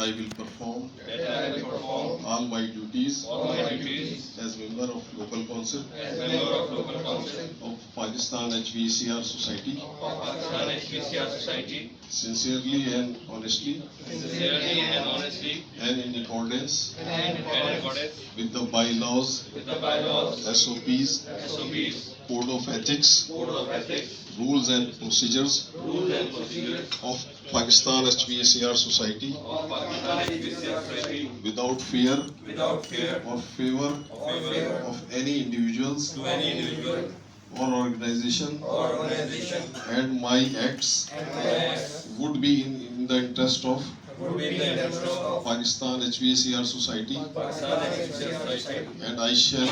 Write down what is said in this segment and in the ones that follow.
I will perform that I will perform all my duties all my duties as member of local council as member of local council of Pakistan HVACR Society of Pakistan HPCR Society, sincerely and honestly sincerely and honestly, and in accordance and in accordance with the bylaws, with the bylaws, SOPs, SOPs, code of ethics, code of ethics, rules and procedures rules and procedures of Pakistan HVACR Society of Pakistan HPCR Society without fear without fear or favor or favor of any individuals to any individual or organization, or organization, and my acts would be in the interest of would be in the interest of Pakistan HVACR Society, Pakistan HPCR Society, and I shall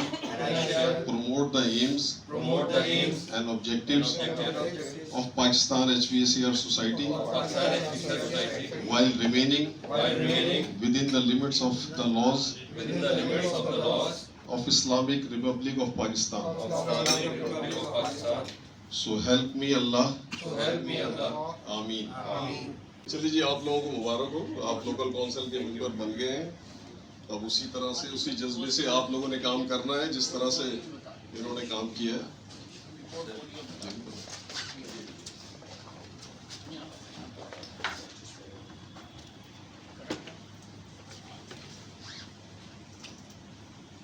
promote the aims promote the aims and objectives objectives of Pakistan HVACR Society of Pakistan HPCR Society while remaining while remaining within the limits of the laws within the limits of the laws of Islamic Republic of Pakistan. of Islamic Republic of Pakistan. So help me Allah. So help me Allah. आमीन। Ameen. चलिए जी, आप लोगों को मुबारक हो, आप local council के member बन गए हैं। अब उसी तरह से, उसी जज्बे से आप लोगों ने काम करना है जिस तरह से इन्होंने काम किया है।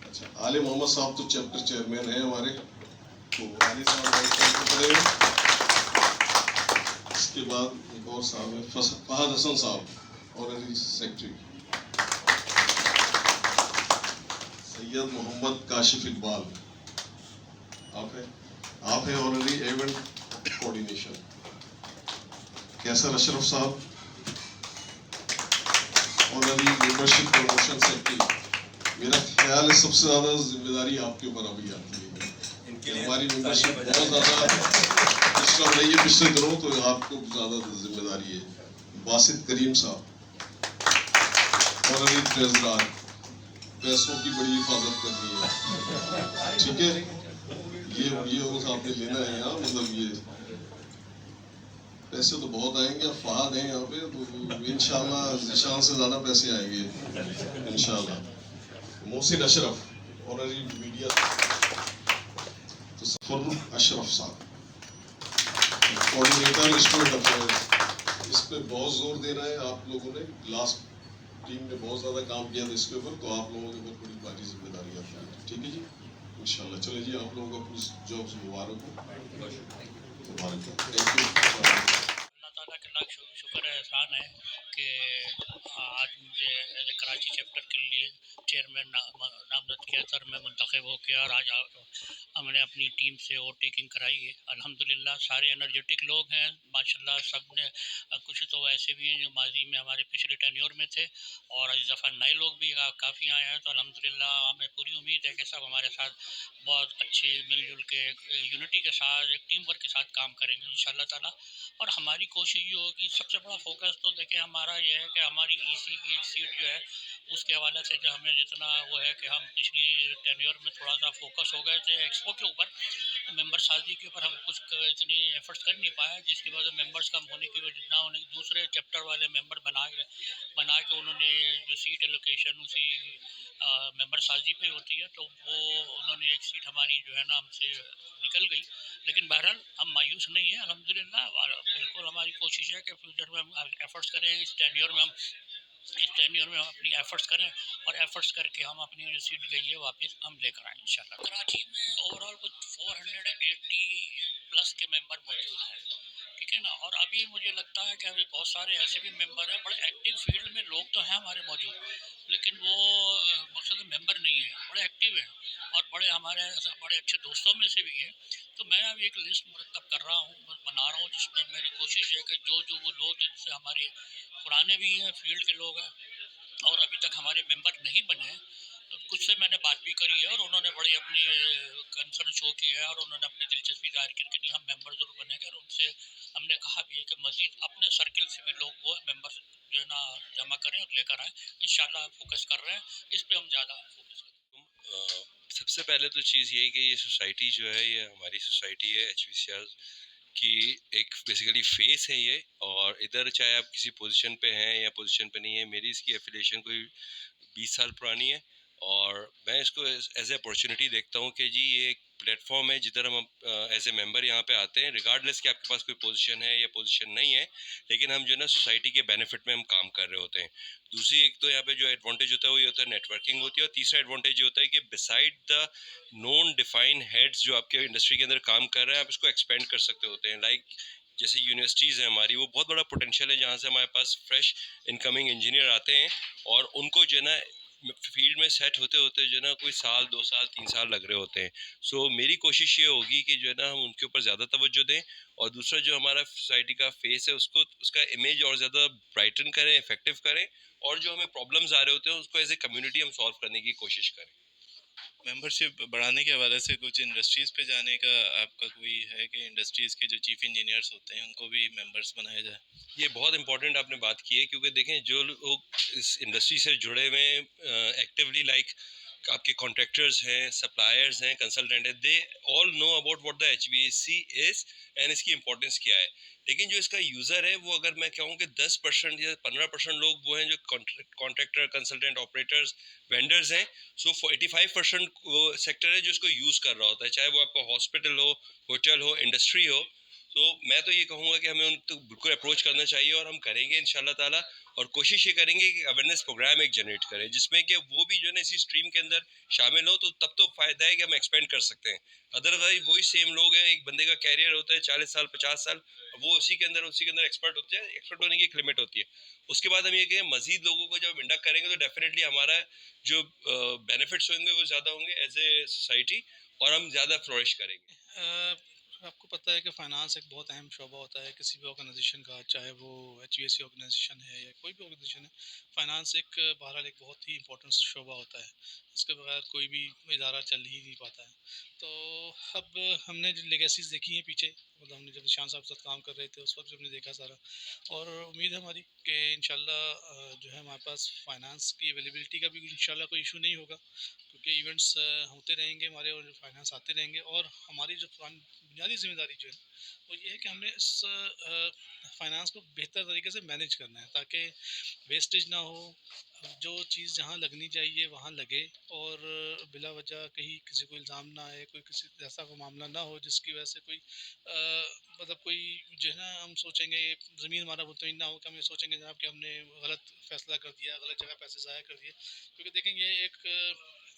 अच्छा, आले मोहम्मद साहब तो चैप्टर चेयरमैन हैं हमारे, तो आले साहब वाइस चैंसलर करेंगे। इसके बाद एक और साहब है, फहद हसन साहब, ऑनररी सेक्रेटरी। सैयद मोहम्मद काशिफ इकबाल आप हैं ऑनररी इवेंट कोऑर्डिनेशन। कैसर अशरफ साहब, ऑनररी मेंबरशिप प्रमोशन सेक्रेटरी। मेरा ख्याल है सबसे ज्यादा जिम्मेदारी आपके ऊपर अभी आती है, हमारी मेंबरशिप बहुत ज्यादा डिस्टर्ब रही है पिछले दिनों, तो आपको ज्यादा जिम्मेदारी है। बासित करीम साहब, ऑनररी ट्रेजरर, पैसों की बड़ी हिफाजत करनी है, ठीक है। ये उस आपने लेना है यहाँ, मतलब ये पैसे तो बहुत आएंगे। अब फहद हैं यहाँ पे, तो इंशाल्लाह निशान से ज्यादा पैसे आएंगे इंशाल्लाह। Mohsin Ashraf, honorary media. तो सफर अशरफ साहब, कोऑर्डिनेटर स्टूडेंट अफेयर्स। इस पे बहुत जोर दे रहा है आप लोगों ने, लास्ट टीम ने बहुत ज्यादा काम किया था इसके ऊपर, तो आप लोगों के ऊपर बड़ी भारी जिम्मेदारी आती है, ठीक है जी, इंशाल्लाह। चले जी, आप लोगों को अपनी जॉब से मुबारक हो, मुबारक हो, थैंक यू। अल्लाह ताला का लाख शुक्र है, एहसान है कि आज मुझे एज ए कराची चैप्टर के लिए चेयरमैन नामजद किया था और मैं मुंतखब हो गया, और आज हमने अपनी टीम से ओवरटेकिंग कराई है। अल्हम्दुलिल्लाह सारे एनर्जेटिक लोग हैं माशाल्लाह, सब ने कुछ तो ऐसे भी हैं जो माजी में हमारे पिछले टेन्योर में थे, और इस दफ़ा नए लोग भी काफ़ी आए हैं। तो अल्हम्दुलिल्लाह हमें पूरी उम्मीद है कि सब हमारे साथ बहुत अच्छे मिलजुल के यूनिटी के साथ, एक टीम वर्क के साथ काम करेंगे इंशाल्लाह ताला। और हमारी कोशिश ये होगी, सबसे बड़ा फोकस तो देखिए हमारा ये है कि हमारी ईसी की एक सीट जो है उसके हवाले से जो हमें जितना वो है कि हम पिछली टेन्योर में थोड़ा सा फोकस हो गए थे एक्सपो के ऊपर, मेंबर साजी के ऊपर हम कुछ इतनी एफर्ट्स कर नहीं पाए, जिसकी वजह से मेंबर्स कम होने की वजह ना उन्हें दूसरे चैप्टर वाले मेंबर बना के उन्होंने जो सीट एलोकेशन उसी मेंबर साजी पे होती है, तो वो उन्होंने एक सीट हमारी जो है ना हमसे निकल गई। लेकिन बहरहाल हम मायूस नहीं है, अल्हम्दुलिल्लाह बिल्कुल हमारी कोशिश है कि फ्यूचर में हम एफर्ट्स करें, इस टेन्योर में हम अपनी एफर्ट्स करें, और एफर्ट्स करके हम अपनी जो सीट गई है वापस हम लेकर आए इंशाल्लाह। कराची में ओवरऑल कुछ 480 प्लस के मेंबर मौजूद हैं, ठीक है ना। और अभी मुझे लगता है कि अभी बहुत सारे ऐसे भी मेंबर हैं, बड़े एक्टिव फील्ड में लोग तो हैं हमारे मौजूद, लेकिन वो मकसद मेंबर नहीं है, बड़े एक्टिव हैं और बड़े अच्छे दोस्तों में से भी हैं। तो मैं अभी एक लिस्ट मुरतब कर रहा हूँ, बना रहा हूँ, जिसमें मेरी कोशिश है कि जो वो लोग जिनसे हमारे पुराने भी हैं, फील्ड के लोग हैं और अभी तक हमारे मेंबर नहीं बने हैं, तो कुछ से मैंने बात भी करी है और उन्होंने बड़ी अपनी कंसर्न शो की है और उन्होंने अपनी दिलचस्पी जाहिर की कि नहीं हम मेंबर ज़रूर बनेंगे। और उनसे हमने कहा भी है कि मज़ीद अपने सर्किल से भी लोग वो मेंबर जो है ना जमा करें और लेकर आएँ। इंशाल्लाह फोकस कर रहे हैं, इस पर हम ज़्यादा फोकस करें। सबसे पहले तो चीज़ ये है कि ये सोसाइटी जो है ये हमारी सोसाइटी है HVCR कि एक बेसिकली फेस है ये, और इधर चाहे आप किसी पोजीशन पे हैं या पोजीशन पे नहीं है, मेरी इसकी एफिलिएशन कोई 20 साल पुरानी है। और मैं इसको एज ए अपॉर्चुनिटी देखता हूँ कि जी ये एक प्लेटफॉर्म है जिधर हम एज ए मेंबर यहाँ पे आते हैं, रिगार्डलेस कि आपके पास कोई पोजीशन है या पोजीशन नहीं है, लेकिन हम जो है ना सोसाइटी के बेनिफिट में हम काम कर रहे होते हैं। दूसरी एक तो यहाँ पे जो एडवांटेज होता है वो ये होता है नेटवर्किंग होती है, और तीसरा एडवांटेज ये होता है कि beside the non defined heads जो आपके इंडस्ट्री के अंदर काम कर रहे हैं, आप इसको एक्सपेंड कर सकते होते हैं। लाइक जैसे यूनिवर्सिटीज़ हैं हमारी, वो बहुत बड़ा पोटेंशियल है जहाँ से हमारे पास फ्रेश इनकमिंग इंजीनियर आते हैं, और उनको जो है ना फील्ड में सेट होते होते जो है ना कोई साल 2 साल 3 साल लग रहे होते हैं। सो मेरी कोशिश ये होगी कि जो है ना हम उनके ऊपर ज़्यादा तवज्जो दें, और दूसरा जो हमारा सोसाइटी का फेस है उसको उसका इमेज और ज़्यादा ब्राइटन करें, इफेक्टिव करें, और जो हमें प्रॉब्लम्स आ रहे होते हैं उसको एज ए कम्युनिटी हम सॉल्व करने की कोशिश करें। मेंबरशिप बढ़ाने के हवाले से कुछ इंडस्ट्रीज़ पे जाने का आपका कोई है कि इंडस्ट्रीज़ के जो चीफ इंजीनियर्स होते हैं उनको भी मेंबर्स बनाया जाए? ये बहुत इंपॉर्टेंट आपने बात की है, क्योंकि देखें जो लोग इस इंडस्ट्री से जुड़े हुए हैं एक्टिवली, लाइक आपके कॉन्ट्रैक्टर्स हैं, सप्लायर्स हैं, कंसल्टेंट हैं, they all know about what the HVAC is and इसकी इंपॉर्टेंस क्या है। लेकिन जो इसका यूज़र है वो, अगर मैं कहूँ कि 10% या 15% लोग वो हैं जो कॉन्ट्रैक्टर, कंसल्टेंट, ऑपरेटर्स, वेंडर्स हैं, सो 85% वो सेक्टर है जो इसको यूज़ कर रहा होता है, चाहे वो आपका हॉस्पिटल हो, होटल हो, इंडस्ट्री हो। तो मैं तो ये कहूँगा कि हमें उन तो बिल्कुल अप्रोच करना चाहिए, और हम करेंगे इंशाल्लाह ताला, और कोशिश ये करेंगे कि अवेयरनेस प्रोग्राम एक जनरेट करें जिसमें कि वो भी जो है ना इसी स्ट्रीम के अंदर शामिल हो, तो तब तो फ़ायदा है कि हम एक्सपेंड कर सकते हैं। अदरवाइज वही सेम लोग हैं, एक बंदे का कैरियर होता है 40 साल 50 साल, वो उसी के अंदर एक्सपर्ट होते हैं। एक्सपर्ट होने की एक लिमिट होती है। उसके बाद हम ये कहें मज़ीद लोगों को जब इंडक्ट करेंगे तो डेफिनेटली हमारा जो बेनिफिट्स होंगे वो ज़्यादा होंगे एज ए सोसाइटी, और हम ज़्यादा फ्लोरिश करेंगे। आपको पता है कि फ़ाइनेंस एक बहुत अहम शोबा होता है किसी भी ऑर्गेनाइजेशन का, चाहे वो HVAC ऑर्गेनाइजेशन है या कोई भी ऑर्गेनाइजेशन है। फ़ाइनेंस एक बहरहाल एक बहुत ही इंपॉर्टेंट शोबा होता है, इसके बगैर कोई भी इदारा चल ही नहीं पाता है। तो अब हमने जो लेगेसीज़ देखी हैं पीछे, मतलब हमने जब निशान साहब के साथ काम कर रहे थे उस वक्त हमने देखा सारा, और उम्मीद है हमारी कि इंशाल्लाह जो है हमारे पास फ़ाइनेंस की अवेलेबिलिटी का भी इंशाल्लाह कोई इशू नहीं होगा, क्योंकि इवेंट्स होते रहेंगे हमारे और फाइनेंस आते रहेंगे। और हमारी जो बुनियादी ज़िम्मेदारी जो है वो ये है कि हमने इस फाइनेंस को बेहतर तरीके से मैनेज करना है, ताकि वेस्टेज ना हो, जो चीज़ जहाँ लगनी चाहिए वहाँ लगे, और बिला वजह कहीं किसी को इल्ज़ाम ना आए, कोई किसी ऐसा कोई मामला ना हो जिसकी वजह से कोई मतलब कोई जो है ना हम सोचेंगे ज़मीन हमारा मुतमिन ना हो कि हम ये सोचेंगे जनाब कि हमने गलत फ़ैसला कर दिया, गलत जगह पैसे ज़ाया कर दिए। क्योंकि देखें ये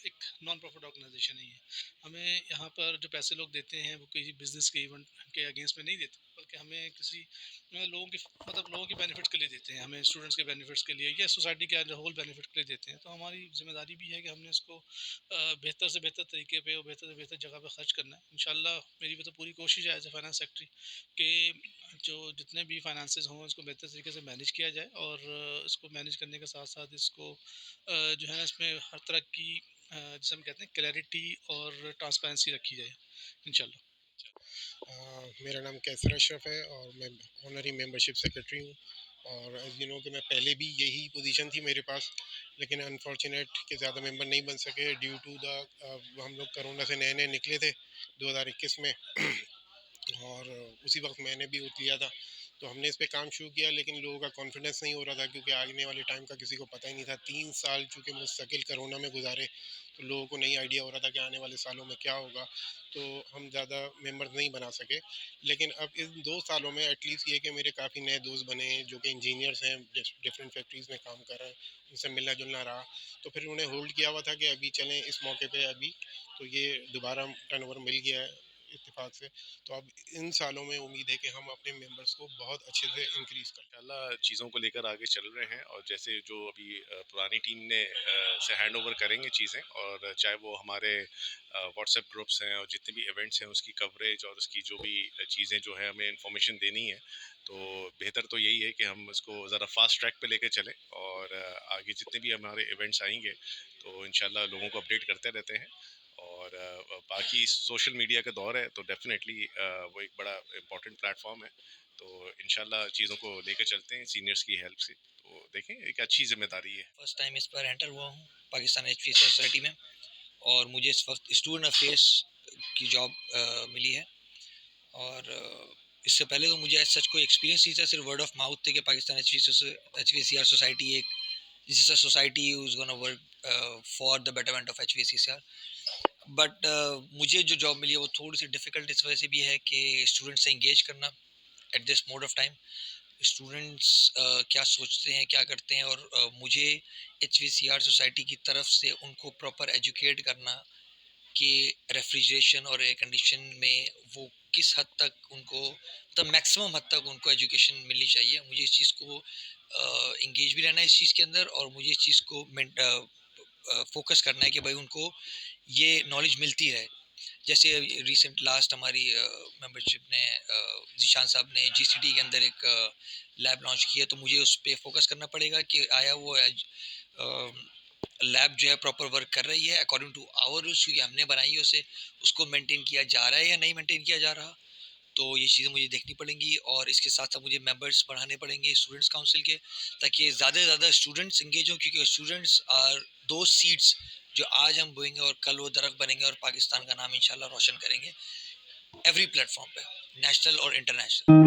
एक नॉन प्रॉफिट ऑर्गेनाइजेशन ही है। हमें यहाँ पर जो पैसे लोग देते हैं वो किसी बिज़नेस के इवेंट के अगेंस्ट में नहीं देते, बल्कि हमें किसी लोगों के बेनिफिट्स के लिए देते हैं, हमें स्टूडेंट्स के बेनिफिट्स के लिए या सोसाइटी के एज होल बेनिफिट के लिए देते हैं। तो हमारी ज़िम्मेदारी भी है कि हमने इसको बेहतर से बेहतर तरीके पे और बेहतर से बेहतर जगह पे खर्च करना है। इंशाल्लाह मेरी तो पूरी कोशिश है एज ए फाइनेंस सेक्रेटरी कि जो जितने भी फाइनेंसेस हों इसको बेहतर तरीके से मैनेज किया जाए, और इसको मैनेज करने के साथ साथ इसको जो है ना इसमें हर तरह की जिसे हम कहते हैं क्लैरिटी और ट्रांसपेरेंसी रखी जाए इंशाल्लाह। मेरा नाम कैसर अशरफ है और मैं ऑनरी मेंबरशिप सेक्रेटरी हूँ। और एज यू नो कि मैं पहले भी यही पोजीशन थी मेरे पास, लेकिन अनफॉर्चुनेट कि ज़्यादा मेंबर नहीं बन सके ड्यू टू द हम लोग कोरोना से नए नए निकले थे 2021 में और उसी वक्त मैंने भी उठ लिया था। तो हमने इस पे काम शुरू किया, लेकिन लोगों का कॉन्फिडेंस नहीं हो रहा था क्योंकि आने वाले टाइम का किसी को पता ही नहीं था। 3 साल चूँकि मुस्तकिल कोरोना में गुजारे, तो लोगों को नहीं आइडिया हो रहा था कि आने वाले सालों में क्या होगा, तो हम ज़्यादा मेंबर्स नहीं बना सके। लेकिन अब इन 2 सालों में एटलीस्ट ये कि मेरे काफ़ी नए दोस्त बने हैं जो कि इंजीनियर्स हैं, डिफरेंट फैक्ट्रीज़ में काम कर रहे हैं, उनसे मिलना जुलना रहा। तो फिर उन्हें होल्ड किया हुआ था कि अभी चलें इस मौके पे अभी, तो ये दोबारा टर्नओवर मिल गया है इत्तेफाक से। तो अब इन सालों में उम्मीद है कि हम अपने मेंबर्स को बहुत अच्छे से इंक्रीज़ कर इंशाल्लाह चीज़ों को लेकर आगे चल रहे हैं, और जैसे जो अभी पुरानी टीम ने से हैंड ओवर करेंगे चीज़ें, और चाहे वो हमारे व्हाट्सएप ग्रुप्स हैं और जितने भी इवेंट्स हैं उसकी कवरेज और उसकी जो भी चीज़ें जो है हमें इन्फॉर्मेशन देनी है, तो बेहतर तो यही है कि हम इसको ज़रा फास्ट ट्रैक पे लेके चलें, और आगे जितने भी हमारे इवेंट्स आएंगे तो इंशाल्लाह लोगों को अपडेट करते रहते हैं। और बाकी सोशल मीडिया का दौर है तो डेफिनेटली वो एक बड़ा इम्पोर्टेंट प्लेटफॉर्म है। तो इंशाल्लाह चीज़ों को लेकर चलते हैं सीनियर्स की हेल्प से, तो देखें एक अच्छी जिम्मेदारी है। फर्स्ट टाइम इस पर एंटर हुआ हूँ पाकिस्तान HVAC सोसाइटी में, और मुझे इस वक्त स्टूडेंट अफेयर्स की जॉब मिली है, और इससे पहले तो मुझे सच कोई एक्सपीरियंस नहीं था, सिर्फ वर्ड ऑफ माउथ थे कि पाकिस्तान HVACR सोसाइटी एक this is a society who is gonna work for the betterment of HVACR। But मुझे जो जॉब मिली है वो थोड़ी सी डिफ़िकल्ट इस वजह से भी है कि स्टूडेंट से इंगेज करना at this mode of time. Students क्या सोचते हैं, क्या करते हैं, और मुझे HVACR सोसाइटी की तरफ से उनको प्रॉपर एजुकेट करना कि रेफ्रिजरेशन और एयर कंडीशन में वो किस हद तक उनको मतलब मैक्सिमम हद तक उनको एजुकेशन मिलनी चाहिए। मुझे इस चीज़ को इंगेज भी रहना है इस चीज़ के अंदर, और मुझे इस चीज़ को फोकस करना है कि भाई उनको ये नॉलेज मिलती रहे। जैसे रिसेंट लास्ट हमारी मेंबरशिप ने जीशान साहब ने GCT के अंदर एक लैब लॉन्च किया, तो मुझे उस पर फोकस करना पड़ेगा कि आया वो लैब जो है प्रॉपर वर्क कर रही है अकॉर्डिंग टू आवर रूल्स, क्योंकि हमने बनाई है उसे, उसको मेंटेन किया जा रहा है या नहीं मेंटेन किया जा रहा। तो ये चीज़ें मुझे देखनी पड़ेंगी, और इसके साथ साथ मुझे मेंबर्स बढ़ाने पड़ेंगे स्टूडेंट्स काउंसिल के, ताकि ज़्यादा से ज़्यादा स्टूडेंट्स इंगेज हों, क्योंकि स्टूडेंट्स आर दो सीड्स जो आज हम बोएंगे और कल वो दरख्त बनेंगे और पाकिस्तान का नाम इंशाल्लाह रोशन करेंगे एवरी प्लेटफॉर्म पे, नेशनल और इंटरनेशनल।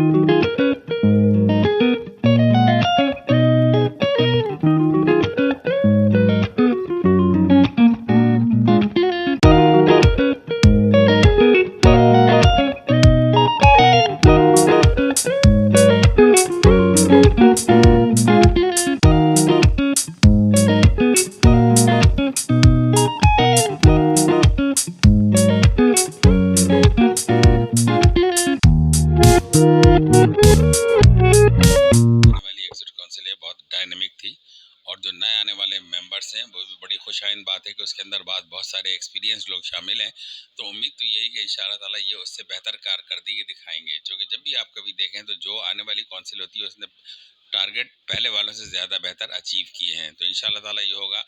वाली एग्जिट काउंसिल है बहुत डायनेमिक थी, और जो नए आने वाले मेंबर्स हैं वो भी बड़ी खुशाइन बात है कि उसके अंदर बहुत सारे एक्सपीरियंस लोग शामिल हैं। तो उम्मीद तो यही कि इंशाअल्लाह ताला ये उससे बेहतर कारकर्दगी दिखाएंगे, क्योंकि जब भी आप कभी देखें तो जो आने वाली काउंसिल होती है उसने टारगेट पहले वालों से ज़्यादा बेहतर अचीव किए हैं। तो इंशाअल्लाह ताला ये होगा,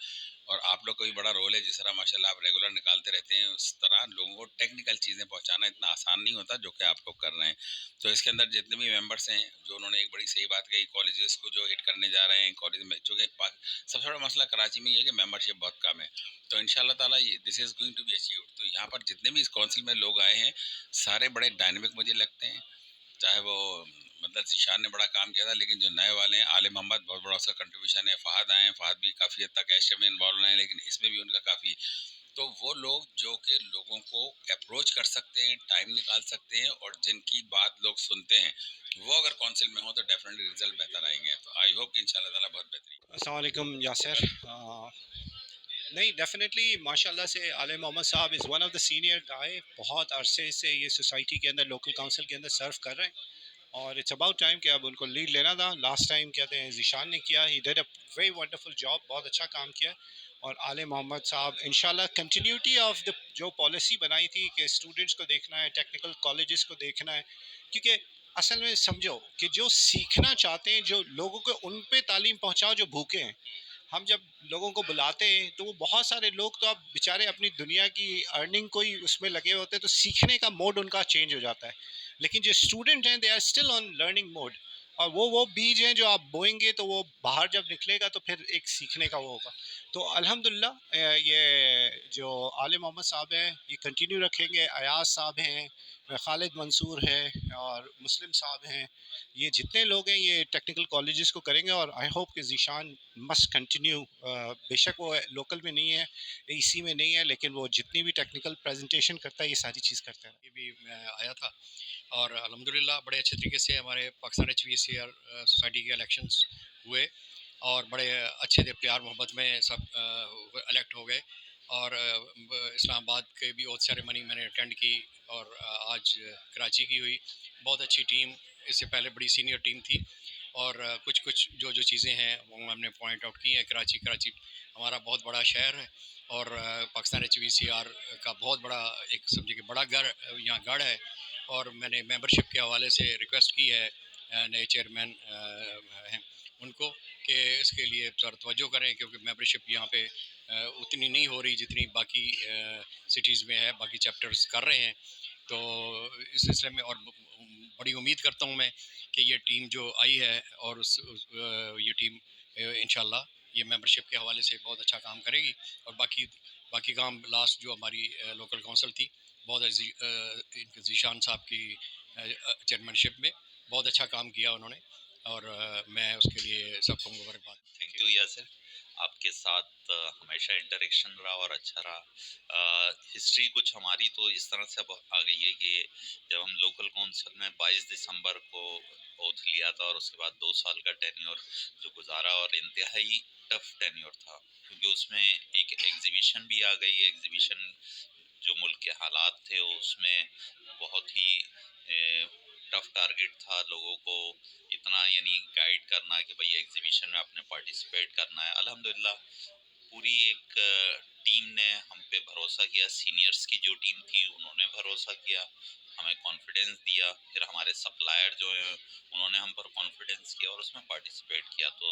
और आप लोग का भी बड़ा रोल है। जिस तरह माशाल्लाह आप रेगुलर निकालते रहते हैं, उस तरह लोगों को टेक्निकल चीज़ें पहुंचाना इतना आसान नहीं होता जो कि आप लोग कर रहे हैं। तो इसके अंदर जितने भी मेंबर्स हैं, जो उन्होंने एक बड़ी सही बात कही, कॉलेजेस को जो हिट करने जा रहे हैं कॉलेज में, चूँकि सबसे बड़ा मसला कराची में ये है कि मेंबरशिप बहुत कम है। तो इंशाल्लाह ताला this is going to be achieved. तो यहाँ पर जितने भी इस काउंसिल में लोग आए हैं सारे बड़े डायनेमिक मुझे लगते हैं। चाहे वो मतलब जीशान ने बड़ा काम किया था, लेकिन जो नए वाले हैं, आले मोहम्मद बहुत बड़ा उसका कंट्रीब्यूशन है, फ़हद आए हैं, फ़हद भी काफ़ी हद तक ऐशे में इन्वॉल्व हैं, लेकिन इसमें भी उनका काफ़ी। तो वो लोग जो कि लोगों को अप्रोच कर सकते हैं, टाइम निकाल सकते हैं, और जिनकी बात लोग सुनते हैं, वो अगर काउंसिल में हो तो डेफिनेटली रिजल्ट बेहतर आएंगे। तो आई होप कि इंशाल्लाह ताला बहुत बेहतरीन। अस्सलाम वालेकुम यासिर। नहीं, डेफिनेटली माशाल्लाह से आले मोहम्मद साहब is one of the senior guy, बहुत अरसे से ये सोसाइटी के अंदर लोकल काउंसिल के अंदर सर्व कर रहे हैं, और इट्स अबाउट टाइम कि अब उनको लीड लेना था। लास्ट टाइम कहते हैं जीशान ने किया, he did a very wonderful job, बहुत अच्छा काम किया। और आले मोहम्मद साहब इंशाल्लाह कंटिन्यूटी ऑफ द जो पॉलिसी बनाई थी कि स्टूडेंट्स को देखना है, टेक्निकल कॉलेजेस को देखना है, क्योंकि असल में समझो कि जो सीखना चाहते हैं, जो लोगों को उन पे तालीम पहुँचाओ जो भूखे हैं। हम जब लोगों को बुलाते हैं तो वो बहुत सारे लोग तो अब बेचारे अपनी दुनिया की अर्निंग को ही उसमें लगे होते हैं, तो सीखने का मोड उनका चेंज हो जाता है। लेकिन जो स्टूडेंट हैं they are still on learning mode, और वो बीज हैं जो आप बोएंगे तो वो बाहर जब निकलेगा तो फिर एक सीखने का वो होगा। तो अल्हम्दुलिल्लाह ये जो आले मोहम्मद साहब हैं ये कंटिन्यू रखेंगे, अयाज साहब हैं, खालिद मंसूर है, और मुस्लिम साहब हैं, ये जितने लोग हैं ये टेक्निकल कॉलेजेस को करेंगे। और आई होप कि जीशान मस्ट कंटिन्यू, बेशक वो लोकल में नहीं है, AC में नहीं है, लेकिन वो जितनी भी टेक्निकल प्रेजेंटेशन करता है ये सारी चीज़ करता है। ये भी मैं आया था, और अल्हम्दुलिल्लाह बड़े अच्छे तरीके से हमारे पाकिस्तान HVACR सोसाइटी के इलेक्शंस हुए, और बड़े अच्छे थे, प्यार मोहब्बत में सब इलेक्ट हो गए। और इस्लामाबाद के भी बहुत सेरेमनी मैंने अटेंड की, और आज कराची की हुई, बहुत अच्छी टीम, इससे पहले बड़ी सीनियर टीम थी। और कुछ कुछ जो चीज़ें हैं वो हमने पॉइंट आउट की हैं। कराची हमारा बहुत बड़ा शहर है, और पाकिस्तान HVACR का बहुत बड़ा एक समझे कि बड़ा यहाँ गढ़ है। और मैंने मेंबरशिप के हवाले से रिक्वेस्ट की है नए चेयरमैन हैं उनको कि इसके लिए ज़रा तवज्जो करें, क्योंकि मेंबरशिप यहाँ पे उतनी नहीं हो रही जितनी बाकी सिटीज़ में है, बाकी चैप्टर्स कर रहे हैं। तो इस सिलसिले में और बड़ी उम्मीद करता हूँ मैं कि ये टीम जो आई है, और ये टीम इंशाल्लाह ये मेंबरशिप के हवाले से बहुत अच्छा काम करेगी। और बाकी काम लास्ट जो हमारी लोकल काउंसिल थी बहुत जीशान साहब की चेयरमैनशिप में बहुत अच्छा काम किया उन्होंने, और मैं उसके लिए सबको मुबारकबाद। थैंक यू यासिर, आपके साथ हमेशा इंटरेक्शन रहा और अच्छा रहा। हिस्ट्री कुछ हमारी तो इस तरह से अब आ गई है कि जब हम लोकल काउंसिल में 22 दिसंबर को ओथ लिया था और उसके बाद 2 साल का टेन्योर जो गुजारा, और इंतहाई टफ टेन्योर था क्योंकि उसमें एक एग्जीबिशन भी आ गई। एग्जीबिशन जो मुल्क के हालात थे उसमें बहुत ही टफ टारगेट था लोगों को इतना यानी गाइड करना कि भाई एग्जीबिशन में आपने पार्टिसिपेट करना है। अल्हम्दुलिल्लाह पूरी एक टीम ने हम पे भरोसा किया, सीनियर्स की जो टीम थी उन्होंने भरोसा किया, हमें कॉन्फिडेंस दिया, फिर हमारे सप्लायर जो हैं उन्होंने हम पर कॉन्फिडेंस किया और उसमें पार्टिसिपेट किया। तो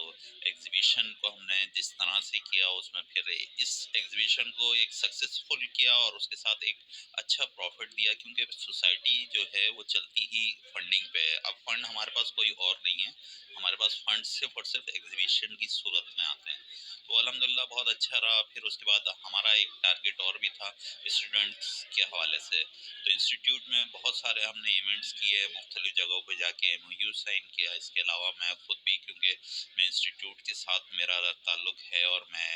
एग्जीबिशन को हमने जिस तरह से किया उसमें फिर इस एग्जीबिशन को एक सक्सेसफुल किया और उसके साथ एक अच्छा प्रॉफिट दिया, क्योंकि सोसाइटी जो है वो चलती ही फंडिंग पे है। अब फंड हमारे पास कोई और नहीं है, हमारे पास फंड सिर्फ और सिर्फ एग्जीबिशन की सूरत में आते हैं। तो अल्हम्दुलिल्लाह बहुत अच्छा रहा। फिर उसके बाद हमारा एक टारगेट और भी था स्टूडेंट्स के हवाले से, तो इंस्टीट्यूट में बहुत सारे हमने इवेंट्स किए, मुख्तलिफ जगहों पे जाके MOU साइन किया। इसके अलावा मैं खुद भी, क्योंकि मैं इंस्टीट्यूट के साथ मेरा ताल्लुक़ है और मैं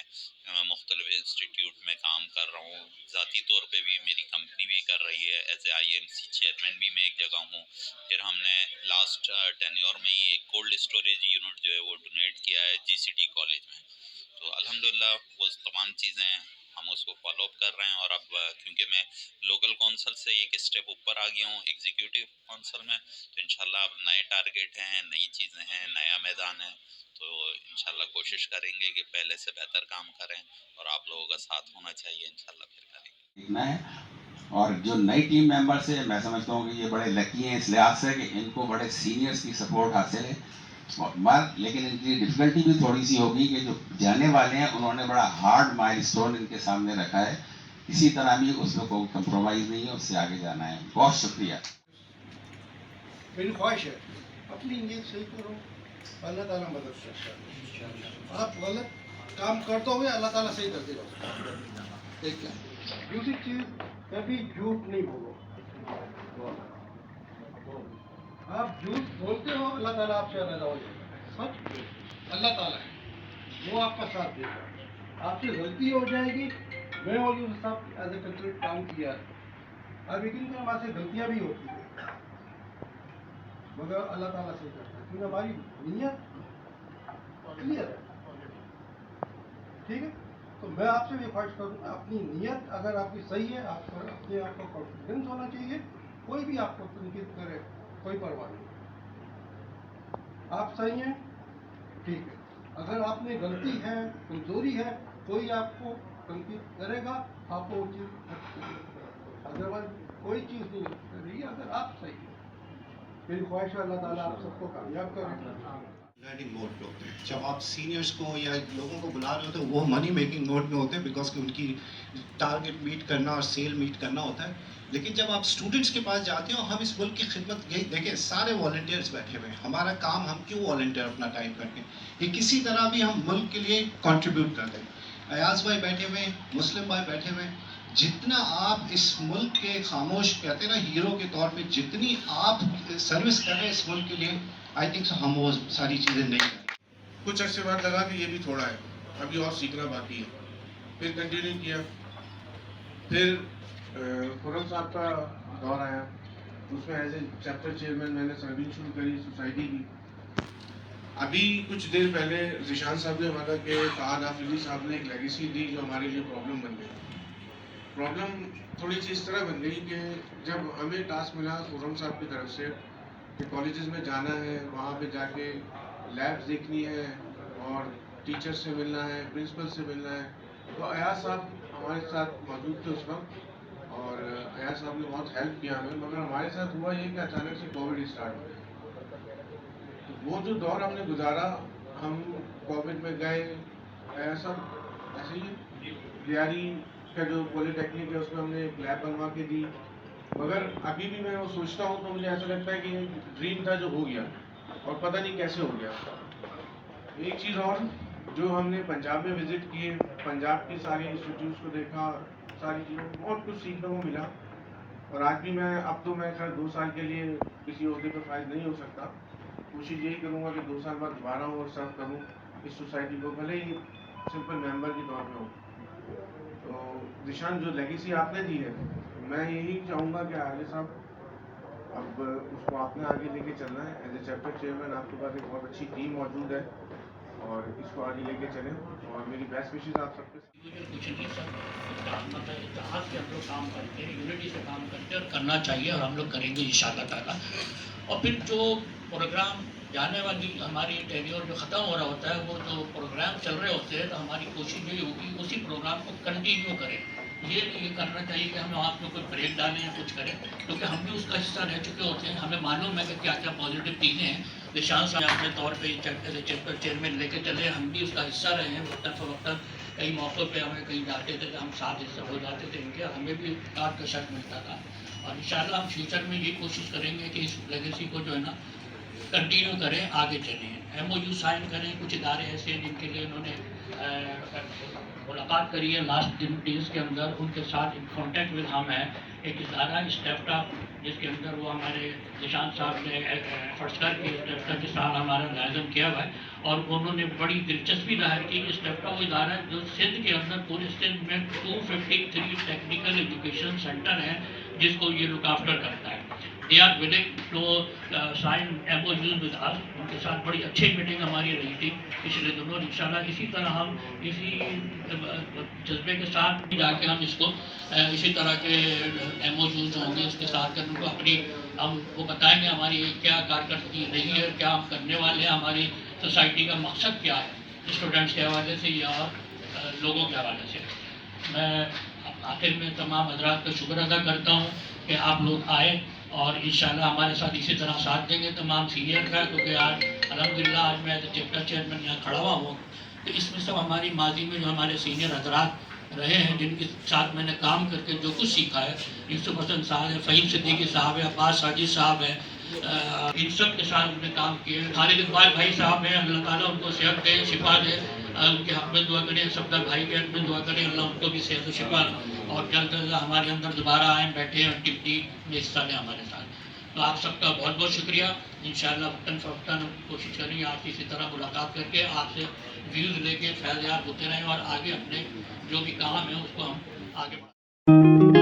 मुख्तलिफ इंस्टीट्यूट में काम कर रहा हूँ, ज़ाती तौर पे भी मेरी कंपनी भी कर रही है, एज ए IMC चेयरमैन भी मैं एक जगह हूँ। फिर हमने लास्ट टेन्योर में ही एक कोल्ड स्टोरेज यूनिट जो है वो डोनेट किया है GCD कॉलेज में। तो अल्हम्दुलिल्लाह वो तमाम चीज़ें हम उसको फॉलो अप कर रहे हैं। और अब क्योंकि मैं लोकल कौंसल से एक स्टेप ऊपर आ गया हूँ एग्जीक्यूटिव कौंसल में, तो इंशाल्लाह अब नए टारगेट हैं, नई चीज़ें हैं, नया मैदान है, तो इंशाल्लाह कोशिश करेंगे कि पहले से बेहतर काम करें और आप लोगों का साथ होना चाहिए, इंशाल्लाह फिर करेंगे। देखना है। और जो नई टीम मेंबर्स है, मैं समझता हूँ कि ये बड़े लकी हैं इस लिहाज से कि इनको बड़े सीनियर्स की सपोर्ट हासिल है। लेकिन इनकी डिफ़िकल्टी भी थोड़ी सी होगी कि जो जाने वाले हैं उन्होंने बड़ा हार्ड माइलस्टोन इनके सामने रखा है, किसी तरह भी उसमें कोई कंप्रोमाइज़ नहीं है, उससे आगे जाना है। बहुत शुक्रिया। मेरी ख्वाहिश है अपनी नीयत सही करो, अल्लाह ताला मदद करता है। आप गलत काम करते हुए अल्लाह ताला सही कर देगा। ठीक है। दूसरी चीज़, कभी झूठ नहीं बोलो। आप झूठ बोलते हो अल्लाह ताला आपसे अलग हो जाएगा। सच अल्लाह ताला है, वो आपका साथ देगा। आपसे गलती हो जाएगी, मैं और यूसुफ साहब एज ए कंसल्टेंट काम किया है। अब यकीन करो हमारे से गलतियाँ भी होती हैं, मगर अल्लाह ताला से करता है क्योंकि हमारी नीयत क्लियर है। ठीक है, तो मैं आपसे भी ख्वाहिश करूँगा अपनी नीयत अगर आपकी सही है, आपको अपने आप को कॉन्फिडेंस होना चाहिए। कोई भी आपको तनकीद करे कोई परवाह नहीं, आप सही हैं, ठीक है। अगर आपने गलती है, कमजोरी है, कोई आपको तनकीद करेगा, आपको वो चीज़, अदरवाइज कोई चीज़ नहीं करेगी अगर आप सही हैं। मेरी ख्वाहिश है अल्लाह ताला आप सबको कामयाब करें। लर्निंग मोड पे होते हैं। जब आप सीनियर्स को या लोगों को बुला रहे होते हैं वो मनी मेकिंग मोड में होते हैं, बिकॉज कि उनकी टारगेट मीट करना और सेल मीट करना होता है। लेकिन जब आप स्टूडेंट्स के पास जाते हो, हम इस मुल्क की खिदमत देखें, सारे वॉल्टियर्स बैठे हुए हैं, हमारा काम, हम क्यों वॉल्टियर अपना टाइम करते हैं, ये किसी तरह भी हम मुल्क के लिए कंट्रीब्यूट करते हैं। अयाज भाई बैठे हुए, मुस्लिम भाई बैठे हुए, जितना आप इस मुल्क के खामोश कहते हैं ना हीरो के तौर पे जितनी आप सर्विस कर रहे हैं इस मुल्क के लिए, आई थिंक हम वो सारी चीज़ें नहीं करें। कुछ अर्से बाद लगा कि ये भी थोड़ा है, अभी और सीखना बाकी है। फिर कंटिन्यू किया, फिर खुर्रम साहब का दौर आया, उसमें एज ए चैप्टर चेयरमैन मैंने सर्विंग शुरू करी सोसाइटी की। अभी कुछ देर पहले जिशान साहब ने हमारा कि फहद हाफिज़ी साहब ने एक लेगेसी दी जो हमारे लिए प्रॉब्लम बन गई। प्रॉब्लम थोड़ी सी इस तरह बन गई कि जब हमें टास्क मिला खुर्रम साहब की तरफ से कि कॉलेजेस में जाना है, वहाँ पे जाके लैब्स देखनी है और टीचर से मिलना है, प्रिंसिपल से मिलना है, तो अयाज साहब हमारे साथ मौजूद थे उस वक्त और अयाज साहब ने बहुत हेल्प किया हमें। मगर हमारे साथ हुआ ये कि अचानक से कोविड स्टार्ट हो गया, तो वो जो दौर हमने गुजारा, हम कोविड में गए, अयाज साहब ऐसे ही लियारी का जो पॉलीटेक्निक है उसमें हमने एक लैब बनवा के दी। मगर अभी भी मैं वो सोचता हूँ तो मुझे ऐसा लगता है कि ड्रीम था जो हो गया और पता नहीं कैसे हो गया। एक चीज़ और, जो हमने पंजाब में विज़िट किए, पंजाब की सारी इंस्टीट्यूट्स को देखा, सारी चीज़ों बहुत कुछ सीखने को मिला। और आज भी मैं अब तो मैं खैर 2 साल के लिए किसी ओहदे पर फाइज नहीं हो सकता। कोशिश यही करूँगा कि 2 साल बाद दोबारा और सर्व करूँ इस सोसाइटी को, भले ही सिंपल मेंबर के तौर पे हो। तो निशान जो लेगेसी आपने दी है, मैं यही चाहूँगा कि आगे साहब अब उसको आपने आगे लेके चलना है। एज ए चैप्टर चेयरमैन आपके पास एक बहुत अच्छी टीम मौजूद है और इसको आगे लेके चलें, और मेरी बेस्ट विशेष आप सबके कुछ नहीं सर, मतलब इत्तेहाद से हम लोग काम करते हैं, यूनिटी से काम करते हैं और करना चाहिए, और हम लोग करेंगे इंशाअल्लाह ताला। और फिर जो प्रोग्राम जाने वाली हमारी टेन्योर जो ख़त्म हो रहा होता है, वो जो प्रोग्राम चल रहे होते हैं, तो हमारी कोशिश यही होगी उसी प्रोग्राम को कंटिन्यू करें। ये करना चाहिए कि हम वहाँ पे कोई ब्रेक डालें या कुछ करें, क्योंकि हम भी उसका हिस्सा रह चुके होते हैं, हमें मालूम है कि क्या क्या पॉजिटिव चीज़ें हैं। निशान साहब अपने तौर पे चैप्टर चेयरमैन लेके चले, हम भी उसका हिस्सा रहे हैं। वक्तन फ़वक्तन कई मौक़ों पे हमें कहीं जाते थे तो हम साथ हिस्सा हो जाते थे इनके, हमें भी कार्ड का शर्ट मिलता था। और इंशाल्लाह हम फ्यूचर में ये कोशिश करेंगे कि इस लेगेसी को जो है ना कंटिन्यू करें, आगे चलें। MOU साइन करें। कुछ इदारे ऐसे हैं जिनके लिए उन्होंने मुलाकात करी है लास्ट डेज़ के अंदर, उनके साथ इन कॉन्टैक्ट में हम हैं। एक इदारा स्टेफ्टा, जिसके अंदर वो हमारे निशान साहब ने एफर्ट्स करके स्टेफ्टा के साथ हमारा लाइजन किया हुआ है, और उन्होंने बड़ी दिलचस्पी जाहिर की कि स्टेफ्टा वो इदारा है जो सिंध के अंदर, पूरे सिंध में 253 टेक्निकल एजुकेशन सेंटर हैं जिसको ये लुक आफ्टर करता है। They are willing to sign MOUs with us. उनके साथ बड़ी अच्छी मीटिंग हमारी रही थी पिछले दिनों। इंशाल्लाह इसी तरह हम इसी जज्बे के साथ जाके हम इसको इसी तरह के MOUs होंगे इसके साथ कर उनको अपनी हम वो बताएंगे हमारी क्या कारकर्दगी रही है, क्या हम करने वाले हैं, हमारी सोसाइटी का मकसद क्या है स्टूडेंट्स के हवाले से या लोगों के हवाले से। मैं आखिर में तमाम हजरात का शुक्र अदा करता हूँ कि आप लोग आए और इंशाल्लाह हमारे साथ इसी तरह साथ देंगे तमाम सीनियर का, क्योंकि आज अल्हम्दुलिल्लाह आज मैं चैप्टर चेयरमैन यहाँ खड़ा हुआ हूँ, तो इसमें सब हमारी माजी में जो हमारे सीनियर हजरात रहे हैं, जिनके साथ मैंने काम करके जो कुछ सीखा है, यूसुफ हसन साहब है, फ़हीम सिद्दीकी साहब है, अब्बास साजिद साहब है, इन सब के साथ हमने काम किया है। खालिद इकबाल भाई साहब हैं, अल्लाह ताला उनको सेहत दे, शिफा दे, उनके हक़ में दुआ करें। सफदर भाई के हक़ में दुआ करें, अल्लाह उनको भी सेहत और शिफा, और जल्द अल्लाह हमारे अंदर दोबारा आए, बैठे और टिप्टी में हिस्सा लें हमारे साथ। तो आप सबका बहुत बहुत शुक्रिया। इंशाअल्लाह वक्तन फ़वक्तन कोशिश करेंगे आपसे इसी तरह मुलाकात करके आपसे व्यूज़ लेके फैज़ याब होते रहें और आगे अपने जो भी काम है उसको हम आगे बढ़ाएं।